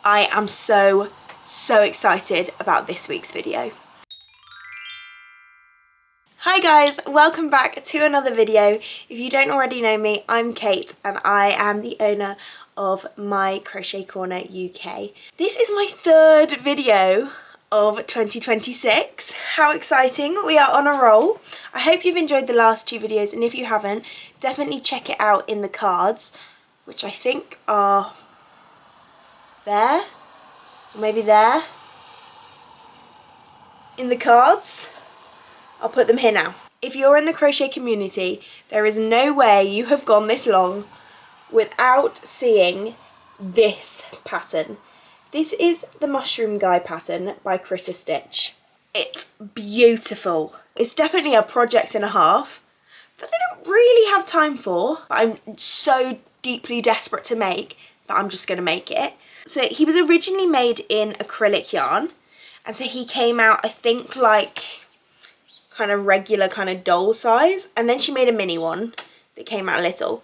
I am so excited about this week's video. Hi guys, welcome back to another video. If you don't already know me, I'm Kate and I am the owner of My Crochet Corner UK. This is my third video of 2026. How exciting, we are on a roll. I hope you've enjoyed the last two videos, and if you haven't, definitely check it out in the cards, which I think are there, or maybe there, in the cards. I'll put them here now. If you're in the crochet community, there is no way you have gone this long without seeing this pattern. This is the Mushroom Guy pattern by Crocheted. It's beautiful. It's definitely a project and a half that I don't really have time for, but I'm so deeply desperate to make that I'm just gonna make it. So he was originally made in acrylic yarn, and so he came out, I think, like kind of regular kind of doll size, and then she made a mini one that came out little.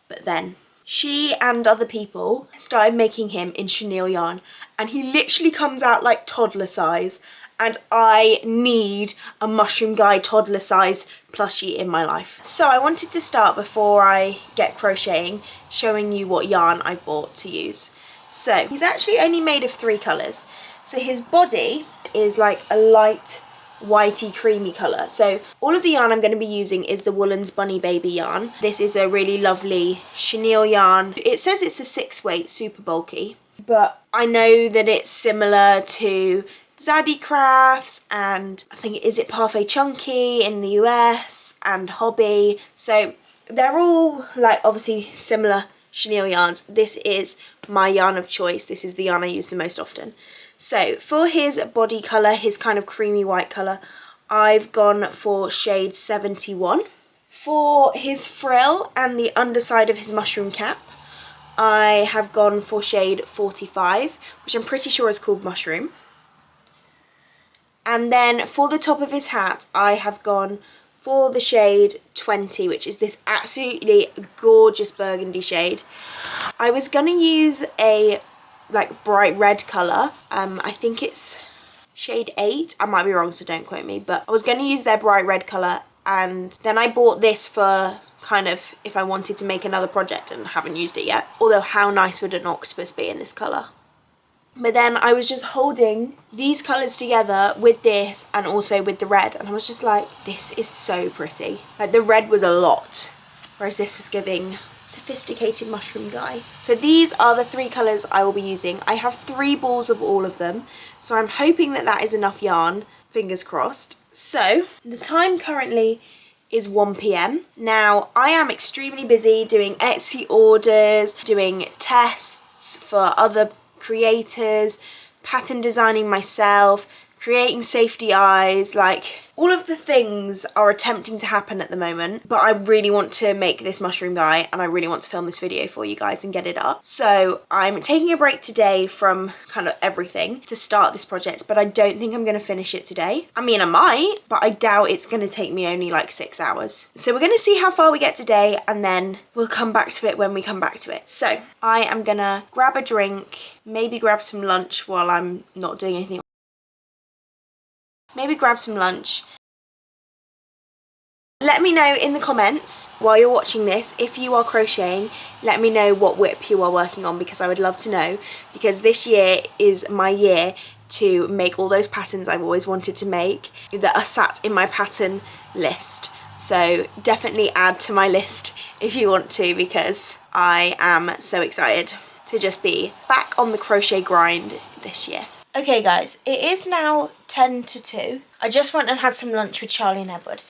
But then she and other people started making him in chenille yarn, and he literally comes out like toddler size, and I need a Mushroom Guy toddler size plushie in my life. So I wanted to start, before I get crocheting, showing you what yarn I bought to use. So he's actually only made of 3 colours. So his body is like a light whitey creamy colour. So all of the yarn I'm going to be using is the Woolens Bunny Baby yarn. This is a really lovely chenille yarn. It says it's a 6 weight, super bulky, but I know that it's similar to Zaddy Crafts, and I think, is it Parfait Chunky in the US, and Hobby. So they're all like obviously similar chenille yarns. This is my yarn of choice. This is the yarn I use the most often. So for his body colour, his kind of creamy white colour, I've gone for shade 71. For his frill and the underside of his mushroom cap, I have gone for shade 45, which I'm pretty sure is called Mushroom. And then for the top of his hat, I have gone for the shade 20, which is this absolutely gorgeous burgundy shade. I was going to use a like bright red colour, I think it's shade 8, I might be wrong so don't quote me, but I was going to use their bright red colour, and then I bought this for kind of if I wanted to make another project and haven't used it yet. Although how nice would an octopus be in this colour? But then I was just holding these colours together with this and also with the red, and I was just like, this is so pretty. Like the red was a lot, whereas this was giving sophisticated Mushroom Guy. So these are the 3 colours I will be using. I have 3 balls of all of them, so I'm hoping that that is enough yarn, fingers crossed. So the time currently is 1 PM. Now I am extremely busy doing Etsy orders, doing tests for other creators, pattern designing myself, creating safety eyes, like all of the things are attempting to happen at the moment, but I really want to make this Mushroom Guy and I really want to film this video for you guys and get it up. So I'm taking a break today from kind of everything to start this project, but I don't think I'm going to finish it today. I mean, I might, but I doubt it's going to take me only like 6 hours. So we're going to see how far we get today, and then we'll come back to it when we come back to it. So I am going to grab a drink, maybe grab some lunch while I'm not doing anything. Maybe grab some lunch. Let me know in the comments while you're watching this if you are crocheting. Let me know what whip you are working on, because I would love to know, because this year is my year to make all those patterns I've always wanted to make that are sat in my pattern list. So definitely add to my list if you want to, because I am so excited to just be back on the crochet grind this year. Okay guys, it is now 10 to 2. I just went and had some lunch with Charlie and Edward.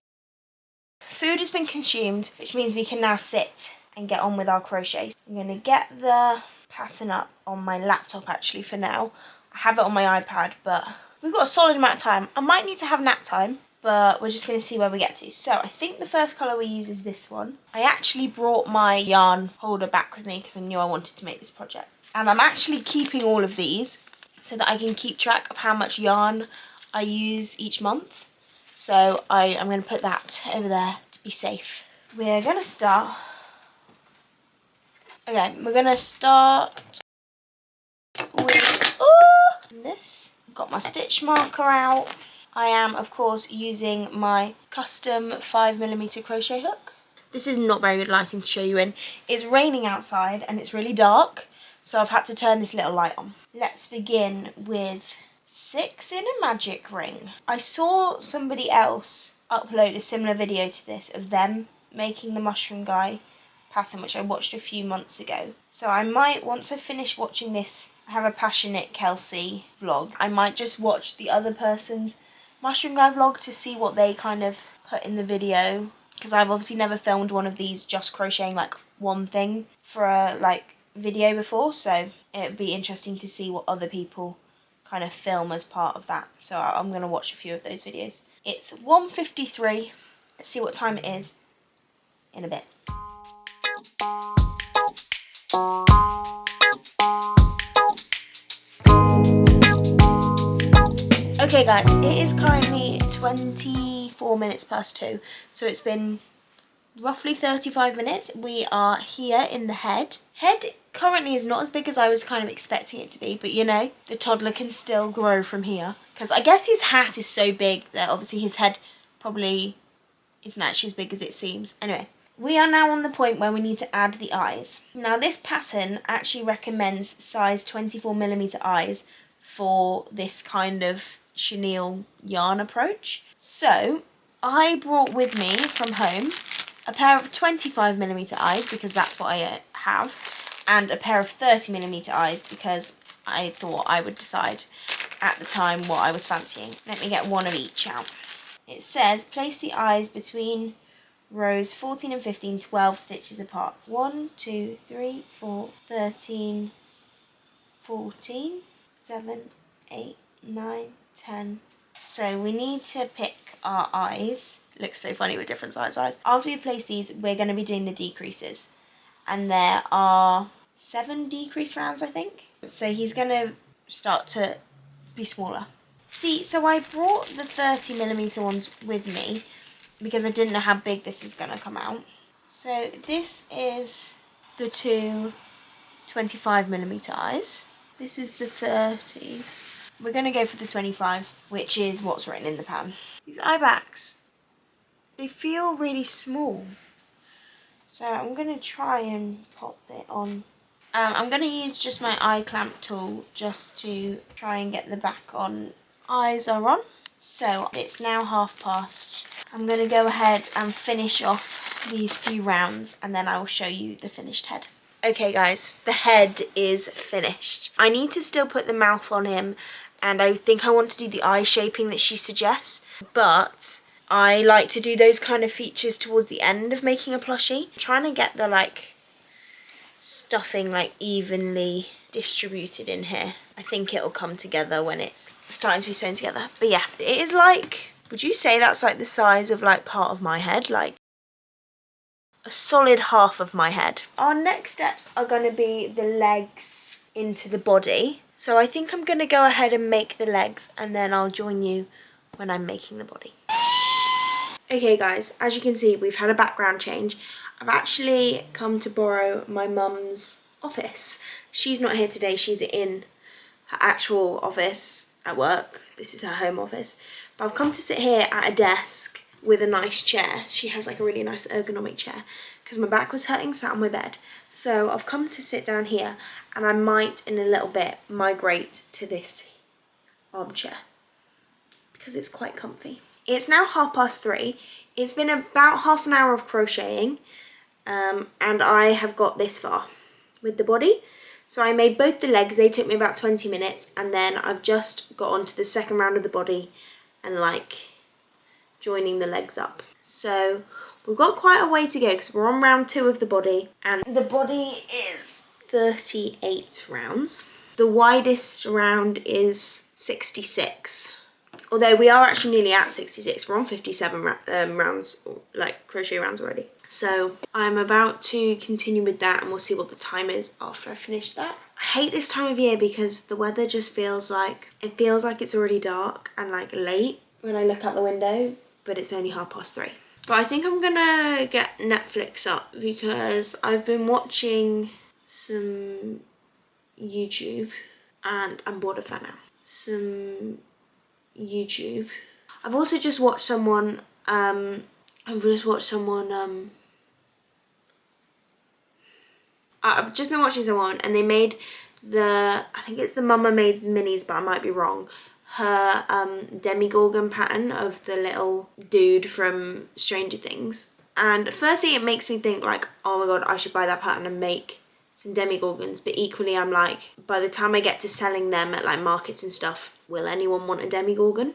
Food has been consumed, which means we can now sit and get on with our crochets. I'm going to get the pattern up on my laptop actually for now. I have it on my iPad, but we've got a solid amount of time. I might need to have nap time, but we're just going to see where we get to. So I think the first colour we use is this one. I actually brought my yarn holder back with me because I knew I wanted to make this project. And I'm actually keeping all of these so that I can keep track of how much yarn I use each month. So I'm going to put that over there to be safe. We're going to start... Okay, we're going to start with this. Got my stitch marker out. I am, of course, using my custom 5mm crochet hook. This is not very good lighting to show you in. It's raining outside and it's really dark, so I've had to turn this little light on. Let's begin with 6 in a magic ring. I saw somebody else upload a similar video to this of them making the mushroom guy pattern, which I watched a few months ago. So I might, once I finish watching this, I have a Passionate Kelsey vlog, I might just watch the other person's mushroom guy vlog to see what they kind of put in the video, because I've obviously never filmed one of these just crocheting like one thing for a like video before, so it'd be interesting to see what other people kind of film as part of that. So I'm going to watch a few of those videos. It's 1:53. Let's see what time it is in a bit. Okay guys, it is currently 24 minutes past 2, so it's been roughly 35 minutes. We are here in the head. Head currently is not as big as I was kind of expecting it to be, but you know, the toddler can still grow from here. Because I guess his hat is so big that obviously his head probably isn't actually as big as it seems. Anyway, we are now on the point where we need to add the eyes. Now this pattern actually recommends size 24mm eyes for this kind of chenille yarn approach. So I brought with me from home a pair of 25mm eyes because that's what I have, and a pair of 30mm eyes because I thought I would decide at the time what I was fancying. Let me get one of each out. It says place the eyes between rows 14 and 15, 12 stitches apart. 1, 2, 3, 4, 13, 14, 7, 8, 9, 10. So we need to pick our eyes. It looks so funny with different size eyes. After we place these, we're going to be doing the decreases. And there are 7 decrease rounds, I think. So he's going to start to be smaller. See, so I brought the 30mm ones with me because I didn't know how big this was going to come out. So this is the two 25mm eyes. This is the 30s. We're going to go for the 25s, which is what's written in the pan. These eye backs, they feel really small. So I'm going to try and pop it on. I'm going to use just my eye clamp tool just to try and get the back on. Eyes are on. So it's now past. I'm going to go ahead and finish off these few rounds and then I will show you the finished head. Okay guys, the head is finished. I need to still put the mouth on him and I think I want to do the eye shaping that she suggests, but I like to do those kind of features towards the end of making a plushie. I'm trying to get the like stuffing like evenly distributed in here. I think it'll come together when it's starting to be sewn together. But yeah, it is like, would you say that's like the size of like part of my head? Like a solid half of my head. Our next steps are going to be the legs into the body. So I think I'm going to go ahead and make the legs and then I'll join you when I'm making the body. Okay guys, as you can see, we've had a background change. I've actually come to borrow my mum's office. She's not here today, she's in her actual office at work. This is her home office. But I've come to sit here at a desk with a nice chair. She has like a really nice ergonomic chair because my back was hurting sat on my bed. So I've come to sit down here and I might in a little bit migrate to this armchair because it's quite comfy. It's now 3:30. It's been about half an hour of crocheting and I have got this far with the body. So I made both the legs, they took me about 20 minutes and then I've just got on to the second round of the body and like joining the legs up. So we've got quite a way to go because we're on round 2 of the body and the body is 38 rounds. The widest round is 66. Although we are actually nearly at 66, we're on 57 rounds, like crochet rounds already. So I'm about to continue with that and we'll see what the time is after I finish that. I hate this time of year because the weather just feels like, it's already dark and like late when I look out the window, but it's only 3:30. But I think I'm gonna get Netflix up because I've been watching some YouTube and I'm bored of that now. some YouTube. I've also just watched someone, I've just been watching someone and they made I think it's the Mama Made Minis, but I might be wrong, her Demigorgon pattern of the little dude from Stranger Things. And firstly it makes me think like, oh my god, I should buy that pattern and make some Demigorgons, but equally I'm like, by the time I get to selling them at like markets and stuff, will anyone want a Demigorgon?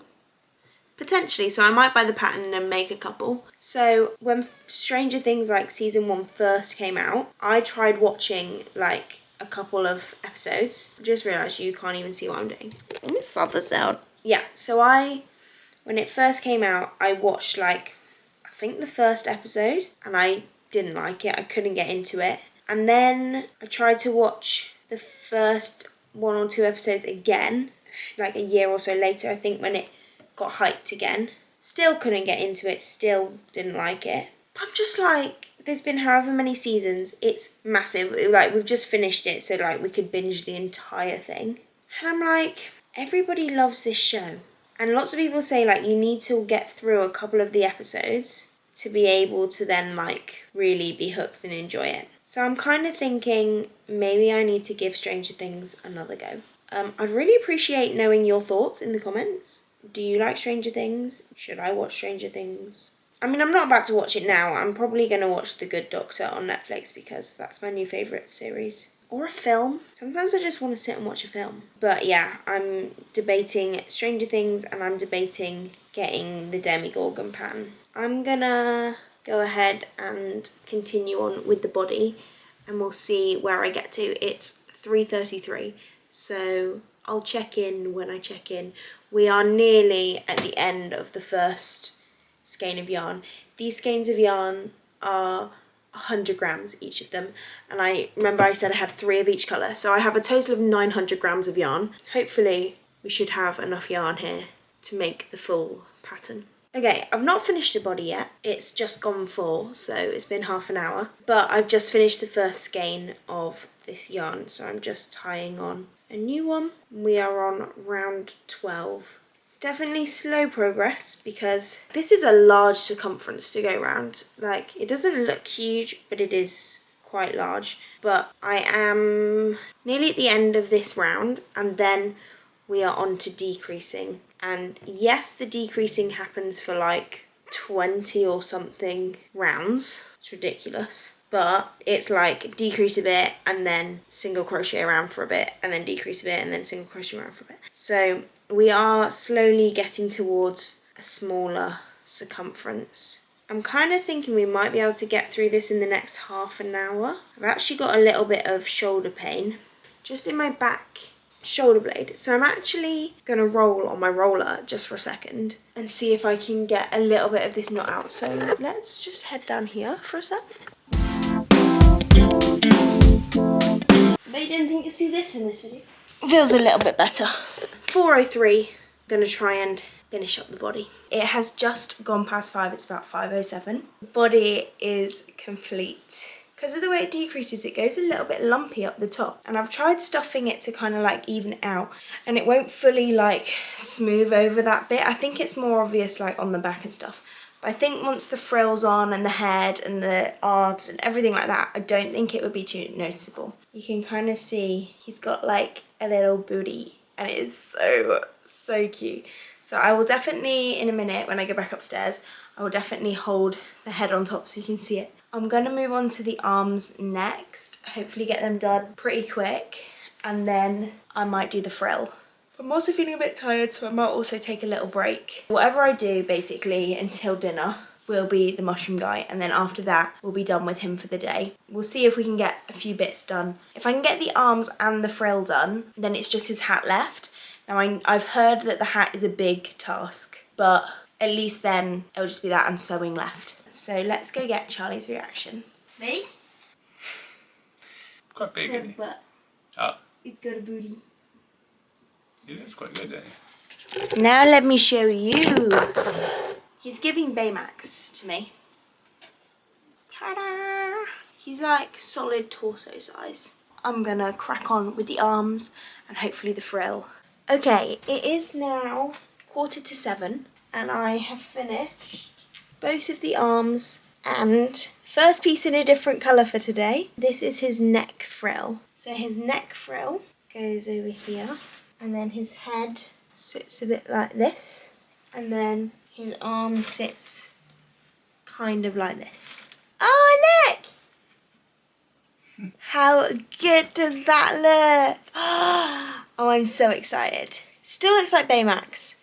Potentially, so I might buy the pattern and make a couple. So when Stranger Things like season 1 first came out, I tried watching like a couple of episodes. I just realised you can't even see what I'm doing. Let me sort this out. Yeah, so when it first came out, I watched like, I think the first episode, and I didn't like it. I couldn't get into it. And then I tried to watch the first 1 or 2 episodes again, like a year or so later, I think, when it got hyped again. Still couldn't get into it, still didn't like it. But I'm just like, there's been however many seasons, it's massive. Like, we've just finished it, so like we could binge the entire thing. And I'm like, everybody loves this show. And lots of people say like you need to get through a couple of the episodes to be able to then like really be hooked and enjoy it. So I'm kind of thinking maybe I need to give Stranger Things another go. I'd really appreciate knowing your thoughts in the comments. Do you like Stranger Things? Should I watch Stranger Things? I mean, I'm not about to watch it now. I'm probably going to watch The Good Doctor on Netflix because that's my new favourite series. Or a film. Sometimes I just want to sit and watch a film. But yeah, I'm debating Stranger Things and I'm debating getting the Demigorgon pattern. I'm going to go ahead and continue on with the body and we'll see where I get to. It's 3:33, so I'll check in when I check in. We are nearly at the end of the first skein of yarn. These skeins of yarn are 100 grams each of them, and I remember I said I had 3 of each colour, so I have a total of 900 grams of yarn. Hopefully we should have enough yarn here to make the full pattern. Okay, I've not finished the body yet. It's just gone 4, so it's been half an hour, but I've just finished the first skein of this yarn, so I'm just tying on a new one. We are on round 12. It's definitely slow progress because this is a large circumference to go round. Like, it doesn't look huge, but it is quite large. But I am nearly at the end of this round, and then we are on to decreasing. And yes, the decreasing happens for like 20 or something rounds. It's ridiculous. But it's like decrease a bit and then single crochet around for a bit and then decrease a bit and then single crochet around for a bit. So we are slowly getting towards a smaller circumference. I'm kind of thinking we might be able to get through this in the next half an hour. I've actually got a little bit of shoulder pain just in my back shoulder blade. So I'm actually going to roll on my roller just for a second and see if I can get a little bit of this knot out. So let's just head down here for a sec. But you didn't think you'd see this in this video? Feels a little bit better. 4:03, gonna try and finish up the body. It has just gone past 5, it's about 5:07. The body is complete. Because of the way it decreases, it goes a little bit lumpy up the top. And I've tried stuffing it to kind of like even it out. And it won't fully like smooth over that bit. I think it's more obvious like on the back and stuff. But I think once the frill's on and the head and the arms and everything like that, I don't think it would be too noticeable. You can kind of see he's got like a little booty and it is so cute. So I will definitely, in a minute when I go back upstairs, I will definitely hold the head on top so you can see it. I'm going to move on to the arms next, hopefully get them done pretty quick, and then I might do the frill. I'm also feeling a bit tired, so I might also take a little break. Whatever I do, basically, until dinner will be the mushroom guy, and then after that, we'll be done with him for the day. We'll see if we can get a few bits done. If I can get the arms and the frill done, then it's just his hat left. Now, I've heard that the hat is a big task, but at least then it'll just be that and sewing left. So let's go get Charlie's reaction. Ready? Quite big, isn't he? But it's got a booty. He looks quite good, doesn't he? Now let me show you. He's giving Baymax to me. Ta-da! He's like solid torso size. I'm gonna crack on with the arms and hopefully the frill. Okay, it is now 6:45 and I have finished both of the arms and first piece in a different colour for today. This is his neck frill. So his neck frill goes over here and then his head sits a bit like this and then his arm sits kind of like this. Oh look! How good does that look? Oh, I'm so excited. Still looks like Baymax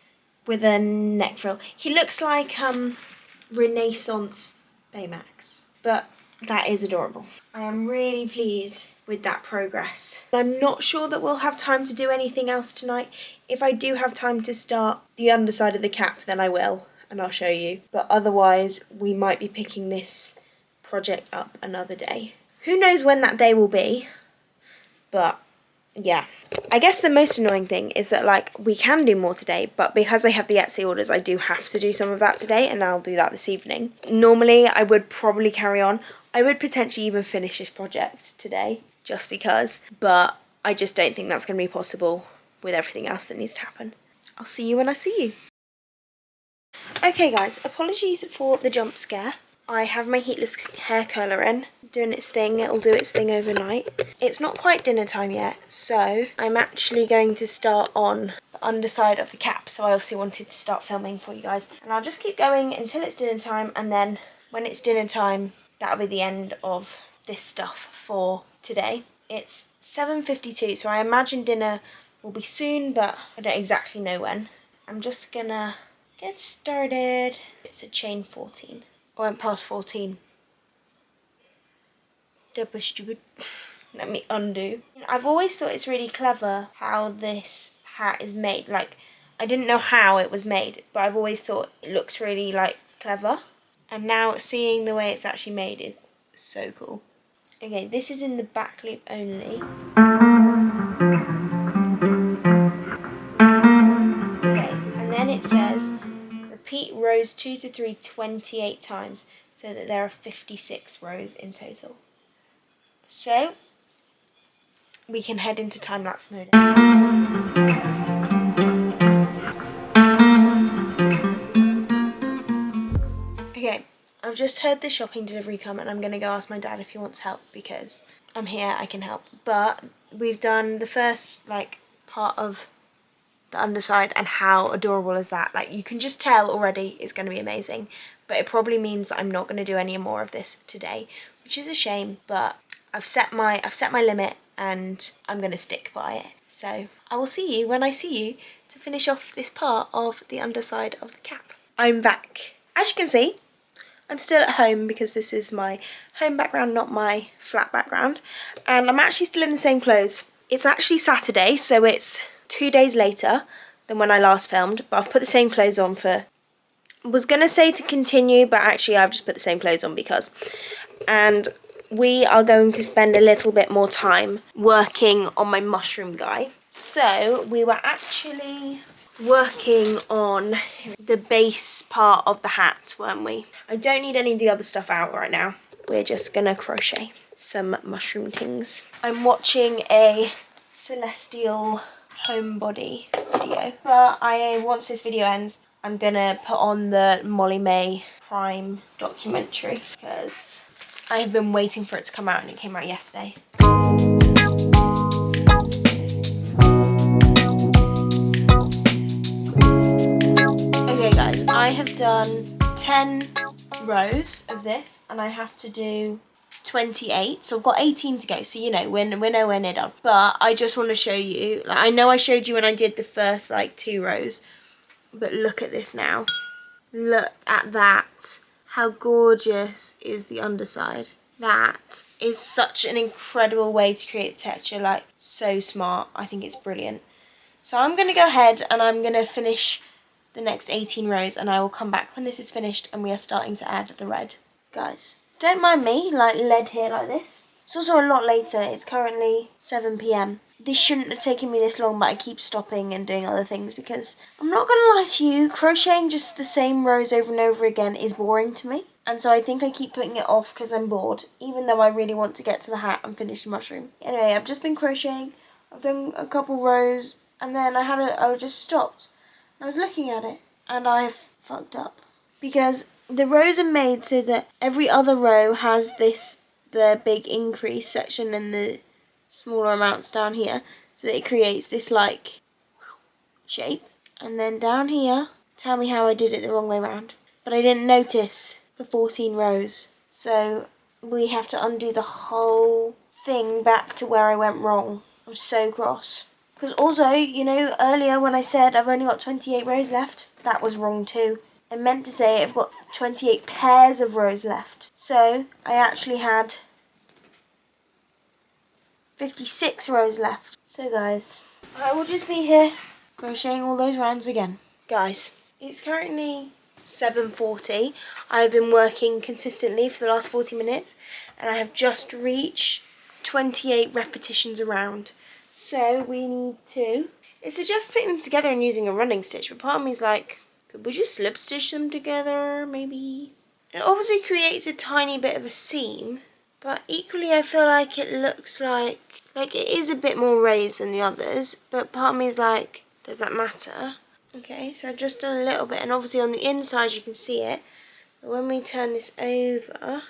with a neck frill. He looks like Renaissance Baymax, but that is adorable. I am really pleased with that progress. I'm not sure that we'll have time to do anything else tonight. If I do have time to start the underside of the cap, then I will, and I'll show you. But otherwise, we might be picking this project up another day. Who knows when that day will be, but yeah. I guess the most annoying thing is that, like, we can do more today, but because I have the Etsy orders, I do have to do some of that today, and I'll do that this evening. Normally, I would probably carry on. I would potentially even finish this project today, just because, but I just don't think that's going to be possible with everything else that needs to happen. I'll see you when I see you. Okay guys, apologies for the jump scare. I have my heatless hair curler in, doing its thing. It'll do its thing overnight. It's not quite dinner time yet, so I'm actually going to start on the underside of the cap. So I obviously wanted to start filming for you guys. And I'll just keep going until it's dinner time, and then when it's dinner time, that'll be the end of this stuff for today. It's 7:52, so I imagine dinner will be soon, but I don't exactly know when. I'm just gonna get started. It's a chain 14. I went past 14. Double stupid. Let me undo. I've always thought it's really clever how this hat is made. Like, I didn't know how it was made, but I've always thought it looks really, like, clever. And now seeing the way it's actually made is so cool. Okay, this is in the back loop only. Okay, and then it says, repeat rows 2 to 3 28 times, so that there are 56 rows in total. So, we can head into time-lapse mode. Okay, I've just heard the shopping delivery come and I'm going to go ask my dad if he wants help because I'm here, I can help. But we've done the first, like, part of the underside, and how adorable is that? Like, you can just tell already it's going to be amazing. But it probably means that I'm not going to do any more of this today, which is a shame, but I've set my limit and I'm going to stick by it. So I will see you when I see you to finish off this part of the underside of the cap. I'm back. As you can see, I'm still at home because this is my home background, not my flat background. And I'm actually still in the same clothes. It's actually Saturday, so it's 2 days later than when I last filmed, but I've put the same clothes on for... I was going to say to continue, but actually I've just put the same clothes on because... And we are going to spend a little bit more time working on my mushroom guy. So we were actually working on the base part of the hat, weren't we? I don't need any of the other stuff out right now. We're just gonna crochet some mushroom things. I'm watching a Celestial homebody video, but once this video ends, I'm gonna put on the Molly May Prime documentary because I have been waiting for it to come out and it came out yesterday. Okay guys, I have done 10 rows of this and I have to do 28, so I've got 18 to go, so you know, we're nowhere near done. But I just want to show you, like, I know I showed you when I did the first, like, 2 rows, but look at this now. Look at that. How gorgeous is the underside? That is such an incredible way to create the texture, like, so smart. I think it's brilliant. So I'm going to go ahead and I'm going to finish the next 18 rows and I will come back when this is finished and we are starting to add the red. Guys, don't mind me, like, led here like this. It's also a lot later. It's currently 7 PM. This shouldn't have taken me this long, but I keep stopping and doing other things because I'm not going to lie to you, crocheting just the same rows over and over again is boring to me. And so I think I keep putting it off because I'm bored, even though I really want to get to the hat and finish the mushroom. Anyway, I've just been crocheting. I've done a couple rows, and then I just stopped. I was looking at it and I've fucked up because the rows are made so that every other row has the big increase section and the smaller amounts down here, so that it creates this like shape. And then down here, tell me how I did it the wrong way around, but I didn't notice for 14 rows, so we have to undo the whole thing back to where I went wrong. I'm so cross. Because also, you know, earlier when I said I've only got 28 rows left, that was wrong too. I meant to say I've got 28 pairs of rows left. So I actually had 56 rows left. So guys, I will just be here crocheting all those rounds again. Guys, it's currently 7:40. I've been working consistently for the last 40 minutes and I have just reached 28 repetitions around. So we need to, it's just putting them together and using a running stitch, but part of me is like, could we just slip stitch them together maybe? It obviously creates a tiny bit of a seam, but equally I feel like it looks like it is a bit more raised than the others, but part of me is like, does that matter? Okay, so I've just done a little bit, and obviously on the inside you can see it, but when we turn this over,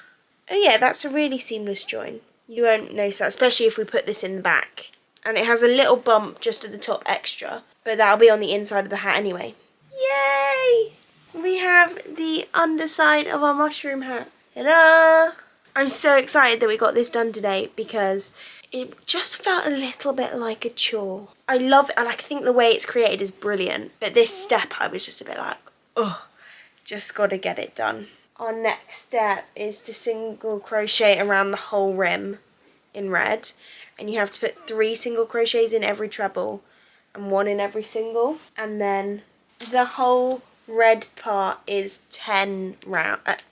oh yeah, that's a really seamless join. You won't notice that, especially if we put this in the back. And it has a little bump just at the top extra, but that'll be on the inside of the hat anyway. Yay! We have the underside of our mushroom hat. Ta-da! I'm so excited that we got this done today because it just felt a little bit like a chore. I love it, and I think the way it's created is brilliant, but this step I was just a bit like, oh, just got to get it done. Our next step is to single crochet around the whole rim in red, and you have to put 3 single crochets in every treble and 1 in every single, and then the whole red part is 30 rounds.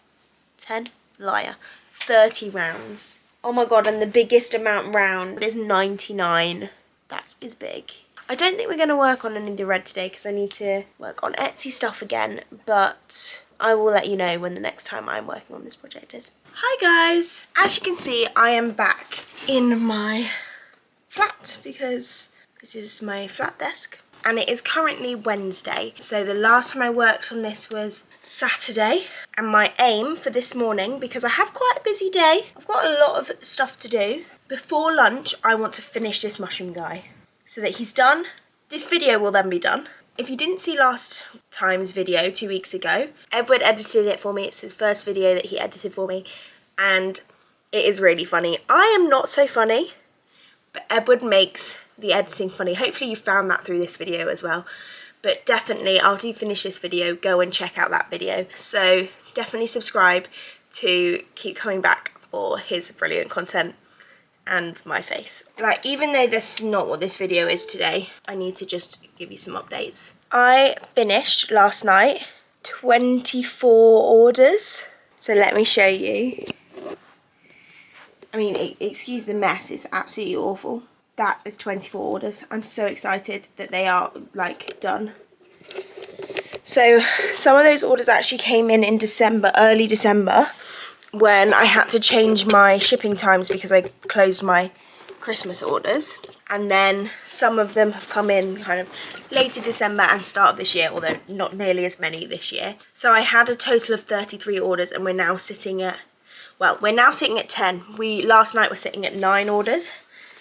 Oh my god, and the biggest amount round is 99. That is big. I don't think we're going to work on any of the red today because I need to work on Etsy stuff again, but I will let you know when the next time I'm working on this project is. Hi guys! As you can see, I am back in my flat because this is my flat desk. And it is currently Wednesday, so the last time I worked on this was Saturday. And my aim for this morning, because I have quite a busy day, I've got a lot of stuff to do. Before lunch, I want to finish this mushroom guy so that he's done. This video will then be done. If you didn't see last time's video 2 weeks ago, Edward edited it for me. It's his first video that he edited for me, and it is really funny. I am not so funny, but Edward makes the editing funny. Hopefully you found that through this video as well, but definitely after you finish this video, go and check out that video. So definitely subscribe to keep coming back for his brilliant content and my face. Like, even though this is not what this video is today, I need to just give you some updates. I finished last night 24 orders, so let me show you. I mean, excuse the mess, it's absolutely awful. That is 24 orders. I'm so excited that they are, like, done. So, some of those orders actually came in December, early December, when I had to change my shipping times because I closed my Christmas orders. And then some of them have come in kind of later December and start of this year, although not nearly as many this year. So I had a total of 33 orders, and we're now sitting at, well, we're now sitting at 10. Last night were sitting at 9 orders,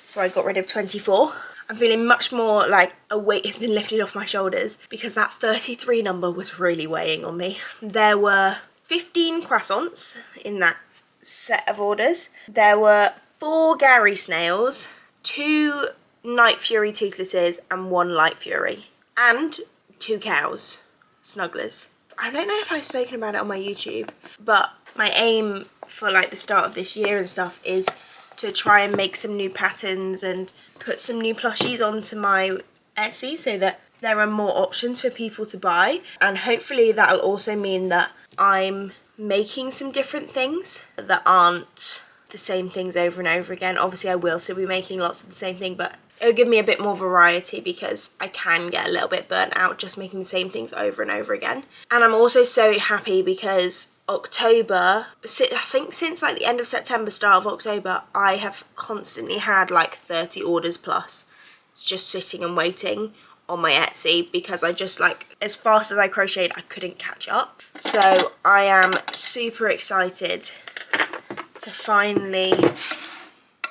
so I got rid of 24. I'm feeling much more like a weight has been lifted off my shoulders because that 33 number was really weighing on me. There were 15 croissants in that set of orders. There were 4 Gary snails, 2 Night Fury toothlesses and 1 Light Fury, and 2 cows, snugglers. I don't know if I've spoken about it on my YouTube, but my aim for like the start of this year and stuff is to try and make some new patterns and put some new plushies onto my Etsy so that there are more options for people to buy, and hopefully that'll also mean that I'm making some different things that aren't the same things over and over again. Obviously I will still be making lots of the same thing, but it'll give me a bit more variety because I can get a little bit burnt out just making the same things over and over again. And I'm also so happy because October, I think since like the end of September, start of October, I have constantly had like 30 orders plus, It's just sitting and waiting on my Etsy because I just like, as fast as I crocheted, I couldn't catch up. So I am super excited to finally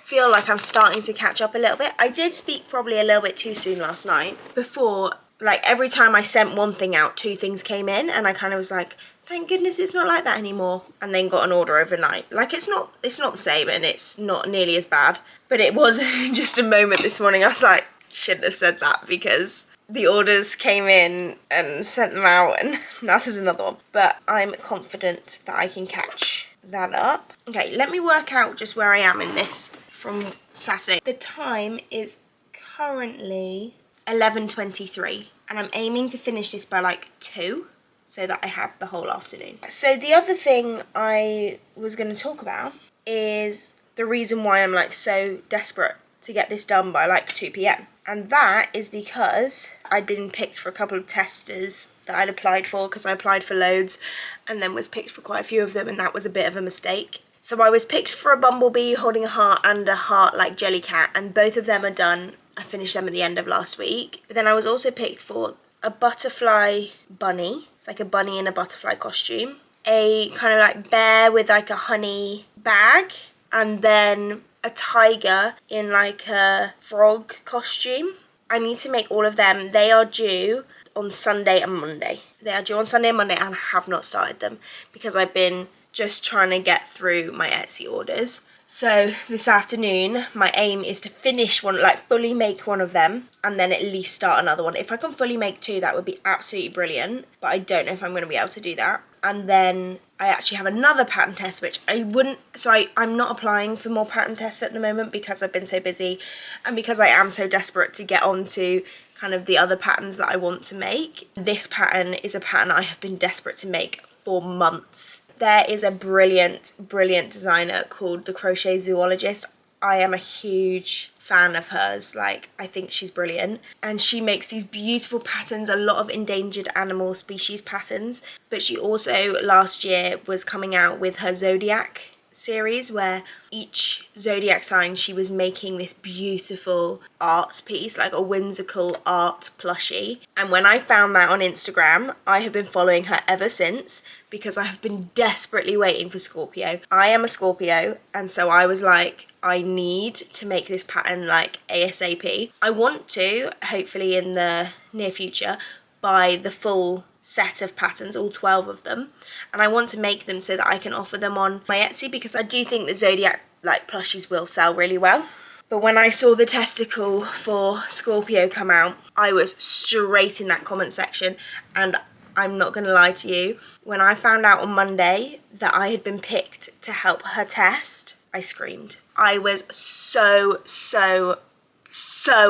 feel like I'm starting to catch up a little bit. I did speak probably a little bit too soon last night. Before, like every time I sent one thing out, 2 things came in, and I kind of was like, thank goodness it's not like that anymore, and then got an order overnight. Like it's not the same, and it's not nearly as bad, but it was just a moment this morning. I was like, shouldn't have said that, because the orders came in and sent them out, and now there's another one. But I'm confident that I can catch that up. Okay, let me work out just where I am in this from Saturday. The time is currently 11:23, and I'm aiming to finish this by like 2, so that I have the whole afternoon. So the other thing I was going to talk about is the reason why I'm like so desperate to get this done by like 2 p.m. And that is because I'd been picked for a couple of testers that I'd applied for, because I applied for loads and then was picked for quite a few of them, and that was a bit of a mistake. So I was picked for a bumblebee holding a heart and a heart like jelly cat, and both of them are done. I finished them at the end of last week. But then I was also picked for a butterfly bunny. It's like a bunny in a butterfly costume. A kind of like bear with like a honey bag, and then a tiger in like a frog costume. I need to make all of them. They are due on Sunday and Monday. They are due on Sunday and Monday, and I have not started them because I've been just trying to get through my Etsy orders. So this afternoon, my aim is to finish one, like fully make one of them, and then at least start another one. If I can fully make 2, that would be absolutely brilliant, but I don't know if I'm going to be able to do that. And then I actually have another pattern test, which I'm not applying for more pattern tests at the moment because I've been so busy, and because I am so desperate to get on to kind of the other patterns that I want to make. This pattern is a pattern I have been desperate to make for months. There is a brilliant designer called the Crochet Zoologist. I am a huge fan of hers. Like, I think she's brilliant. And she makes these beautiful patterns, a lot of endangered animal species patterns. But she also, last year, was coming out with her Zodiac series, where each zodiac sign she was making this beautiful art piece, like a whimsical art plushie. And when I found that on Instagram, I have been following her ever since, because I have been desperately waiting for Scorpio. I am a Scorpio, and so I was like, I need to make this pattern like ASAP. I want to, hopefully in the near future, buy the full set of patterns, all 12 of them, and I want to make them so that I can offer them on my Etsy, because I do think the Zodiac like plushies will sell really well. But when I saw the testicle for Scorpio come out, I was straight in that comment section, and I'm not going to lie to you, when I found out on Monday that I had been picked to help her test, I screamed. I was so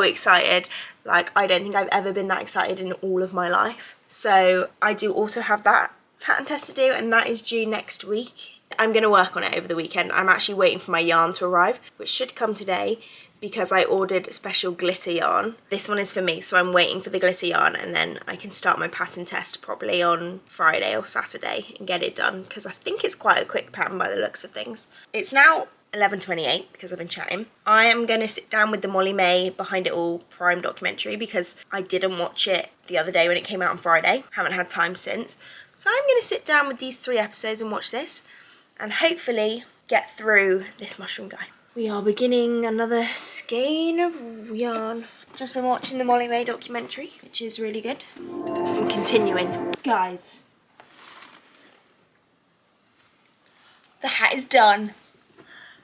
excited. Like, I don't think I've ever been that excited in all of my life. So I do also have that pattern test to do, and that is due next week. I'm going to work on it over the weekend. I'm actually waiting for my yarn to arrive, which should come today, because I ordered special glitter yarn. This one is for me, so I'm waiting for the glitter yarn, and then I can start my pattern test probably on Friday or Saturday and get it done, because I think it's quite a quick pattern by the looks of things. It's now 11:28 because I've been chatting. I am going to sit down with the Molly May Behind It All Prime documentary, because I didn't watch it the other day when it came out on Friday. Haven't had time since. So I'm going to sit down with these 3 episodes and watch this, and hopefully get through this mushroom guy. We are beginning another skein of yarn. Just been watching the Molly May documentary, which is really good. I'm continuing. Guys, the hat is done.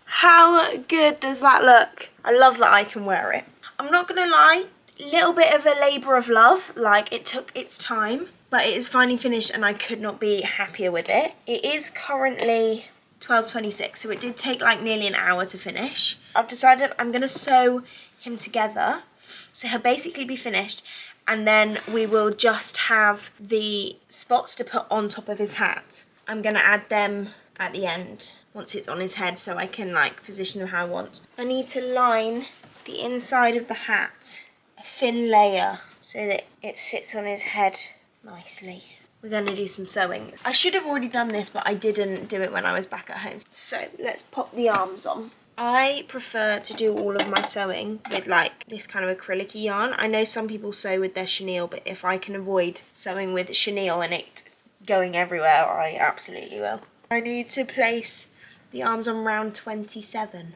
How good does that look? I love that I can wear it. I'm not gonna lie, little bit of a labour of love. Like, it took its time, but it is finally finished, and I could not be happier with it. It is currently 12:26, so it did take like nearly an hour to finish. I've decided I'm gonna sew him together, so he'll basically be finished, and then we will just have the spots to put on top of his hat. I'm gonna add them at the end once it's on his head, so I can like position them how I want. I need to line the inside of the hat a thin layer so that it sits on his head nicely. We're going to do some sewing. I should have already done this, but I didn't do it when I was back at home. So let's pop the arms on. I prefer to do all of my sewing with like this kind of acrylic yarn. I know some people sew with their chenille, but if I can avoid sewing with chenille and it going everywhere, I absolutely will. I need to place the arms on round 27.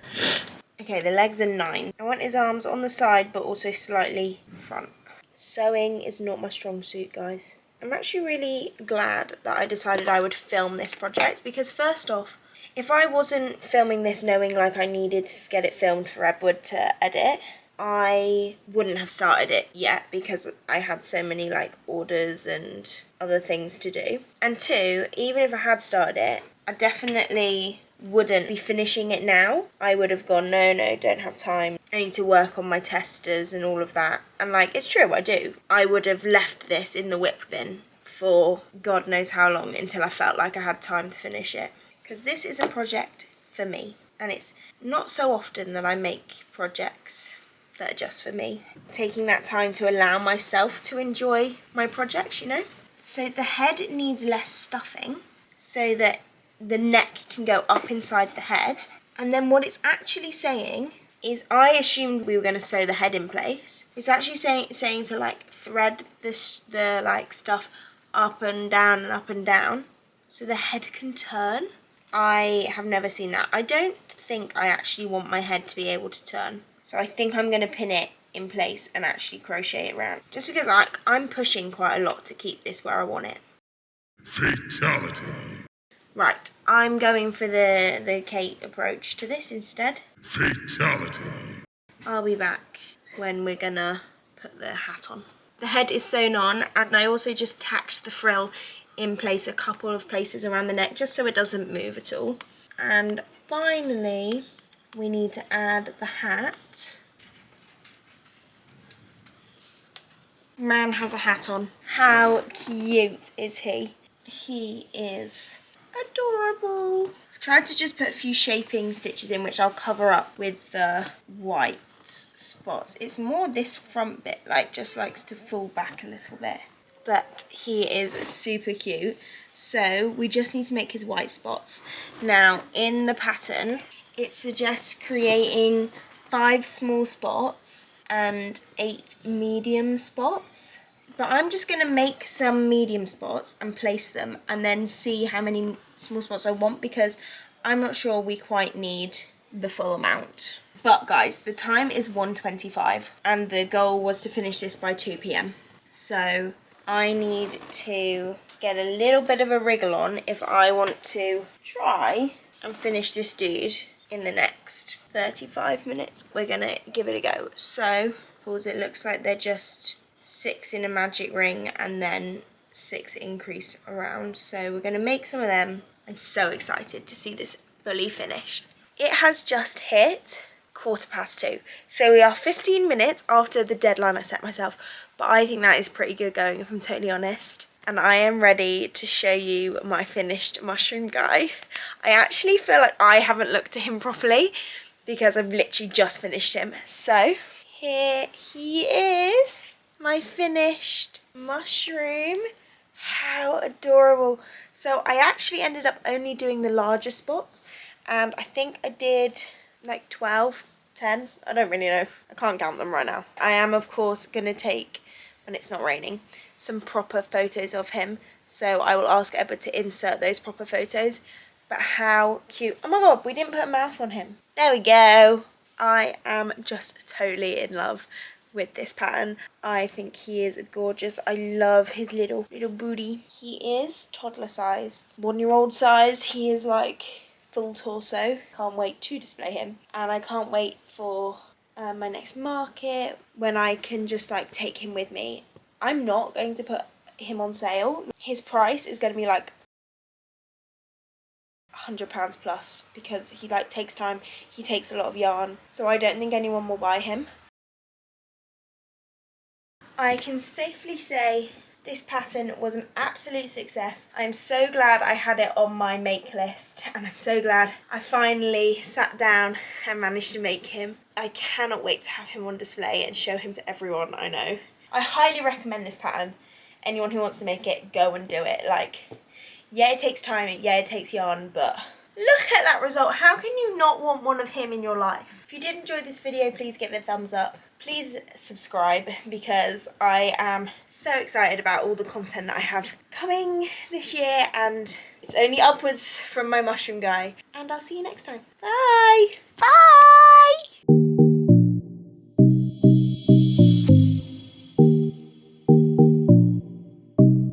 Okay, the legs are 9. I want his arms on the side but also slightly front. Sewing is not my strong suit, guys. I'm actually really glad that I decided I would film this project because first off, if I wasn't filming this knowing like I needed to get it filmed for Edward to edit, I wouldn't have started it yet because I had so many like orders and other things to do. And 2, even if I had started it, I definitely wouldn't be finishing it now. I would have gone, no, don't have time. I need to work on my testers and all of that. And like, it's true, I do. I would have left this in the whip bin for God knows how long until I felt like I had time to finish it. Because this is a project for me. And it's not so often that I make projects that are just for me. Taking that time to allow myself to enjoy my projects, you know? So the head needs less stuffing so that the neck can go up inside the head. And then what it's actually saying is, I assumed we were going to sew the head in place. It's actually saying to like thread the like stuff up and down and up and down so the head can turn. I have never seen that. I don't think I actually want my head to be able to turn. So I think I'm going to pin it in place and actually crochet it around. Just because I'm pushing quite a lot to keep this where I want it. Fatality. Right, I'm going for the Kate approach to this instead. Fatality. I'll be back when we're gonna put the hat on. The head is sewn on and I also just tacked the frill in place a couple of places around the neck just so it doesn't move at all. And finally, we need to add the hat. Man has a hat on. How cute is he? He is adorable. I've tried to just put a few shaping stitches in which I'll cover up with the white spots. It's more this front bit like just likes to fall back a little bit. But he is super cute. So we just need to make his white spots. Now in the pattern it suggests creating 5 small spots and 8 medium spots. But I'm just going to make some medium spots and place them and then see how many small spots I want because I'm not sure we quite need the full amount. But guys, the time is 1:25 and the goal was to finish this by 2 p.m. So I need to get a little bit of a wriggle on if I want to try and finish this dude in the next 35 minutes. We're going to give it a go. So, because it looks like they're just 6 in a magic ring and then 6 increase around. So we're going to make some of them. I'm so excited to see this fully finished. It has just hit 2:15. So we are 15 minutes after the deadline I set myself. But I think that is pretty good going if I'm totally honest. And I am ready to show you my finished mushroom guy. I actually feel like I haven't looked at him properly because I've literally just finished him. So here he is. My finished mushroom. How adorable. So I actually ended up only doing the larger spots and I think I did like 12, 10, I don't really know. I can't count them right now. I am of course going to take, when it's not raining, some proper photos of him. So I will ask Edward to insert those proper photos. But how cute. Oh my god, we didn't put a mouth on him. There we go. I am just totally in love with this pattern. I think he is gorgeous. I love his little booty. He is toddler size, 1-year-old size. He is like full torso. Can't wait to display him. And I can't wait for my next market when I can just like take him with me. I'm not going to put him on sale. His price is going to be like £100 plus because he like takes time. He takes a lot of yarn. So I don't think anyone will buy him. I can safely say this pattern was an absolute success. I'm so glad I had it on my make list and I'm so glad I finally sat down and managed to make him. I cannot wait to have him on display and show him to everyone I know. I highly recommend this pattern. Anyone who wants to make it, go and do it. Like, yeah, it takes time, yeah, it takes yarn, but Look at that result. How can you not want one of him in your life? If you did enjoy this video, please give it a thumbs up. Please subscribe because I am so excited about all the content that I have coming this year, and it's only upwards from my mushroom guy. And I'll see you next time. Bye! Bye!